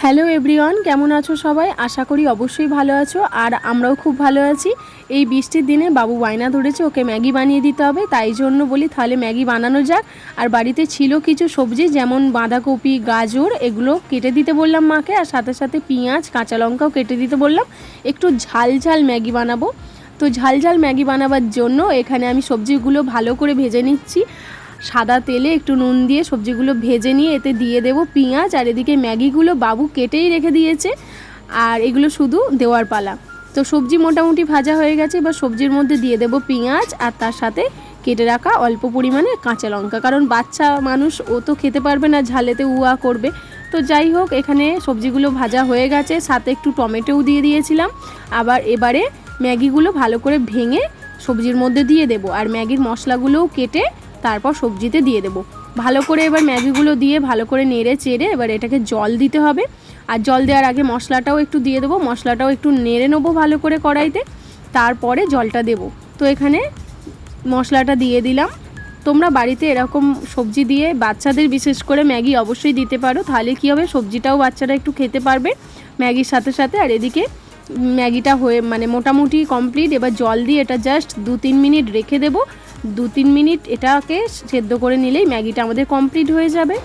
Hello everyone, কেমন আছো সবাই? আশা করি অবশ্যই ভালো আছো, আর আমরাও খুব ভালো আছি। এই বৃষ্টির দিনে বাবু বায়না ধরেছে ওকে ম্যাগি বানিয়ে দিতে হবে, তাই জন্য বলি তাহলে ম্যাগি বানানো যাক। আর বাড়িতে ছিল কিছু সবজি, যেমন বাঁধাকপি, গাজর, এগুলো কেটে দিতে বললাম মাকে, আর সাথে সাথে পেঁয়াজ, কাঁচা লঙ্কাও কেটে দিতে বললাম। একটু ঝাল ঝাল ম্যাগি বানাবো। তো ঝাল ঝাল ম্যাগি বানাবার জন্য এখানে আমি সবজিগুলো ভালো করে ভেজে নিচ্ছি। সাদা তেলে একটু নুন দিয়ে সবজিগুলো ভেজে নিয়ে এতে দিয়ে দেব পেঁয়াজ, আর এদিকে ম্যাগিগুলো বাবু কেটেই রেখে দিয়েছে, আর এগুলো শুধু দেওয়ার পালা। তো সবজি মোটামুটি ভাজা হয়ে গেছে, এবার সবজির মধ্যে দিয়ে দেব পেঁয়াজ, আর তার সাথে কেটে রাখা অল্প পরিমাণে কাঁচা লঙ্কা, কারণ বাচ্চা মানুষ ও তো খেতে পারবে না, ঝালেতে উয়া করবে। তো যাই হোক, এখানে সবজিগুলো ভাজা হয়ে গেছে, সাথে একটু টমেটোও দিয়ে দিয়েছিলাম। এবারে ম্যাগিগুলো ভালো করে ভেঙে সবজির মধ্যে দিয়ে দেব, আর ম্যাগির মশলাগুলোও কেটে তারপর সবজিতে দিয়ে দেব। ভালো করে এবার ম্যাগিগুলো দিয়ে ভালো করে নেড়ে চেড়ে এবার এটাকে জল দিতে হবে। আর জল দেওয়ার আগে মশলাটাও একটু দিয়ে দেবো, মশলাটাও একটু নেড়ে নেবো ভালো করে কড়াইতে, তারপরে জলটা দেব। তো এখানে মশলাটা দিয়ে দিলাম। তোমরা বাড়িতে এরকম সবজি দিয়ে বাচ্চাদের বিশেষ করে ম্যাগি অবশ্যই দিতে পারো, তাহলে কী হবে, সবজিটাও বাচ্চারা একটু খেতে পারবে ম্যাগির সাথে সাথে। আর এদিকে ম্যাগিটা হয়ে মোটামুটি কমপ্লিট। এবার জল দিয়ে এটা জাস্ট 2-3 মিনিট রেখে দেবো। 2-3 মিনিট এটাকে সেদ্ধ করে নিলেই ম্যাগিটা আমাদের কমপ্লিট হয়ে যাবে।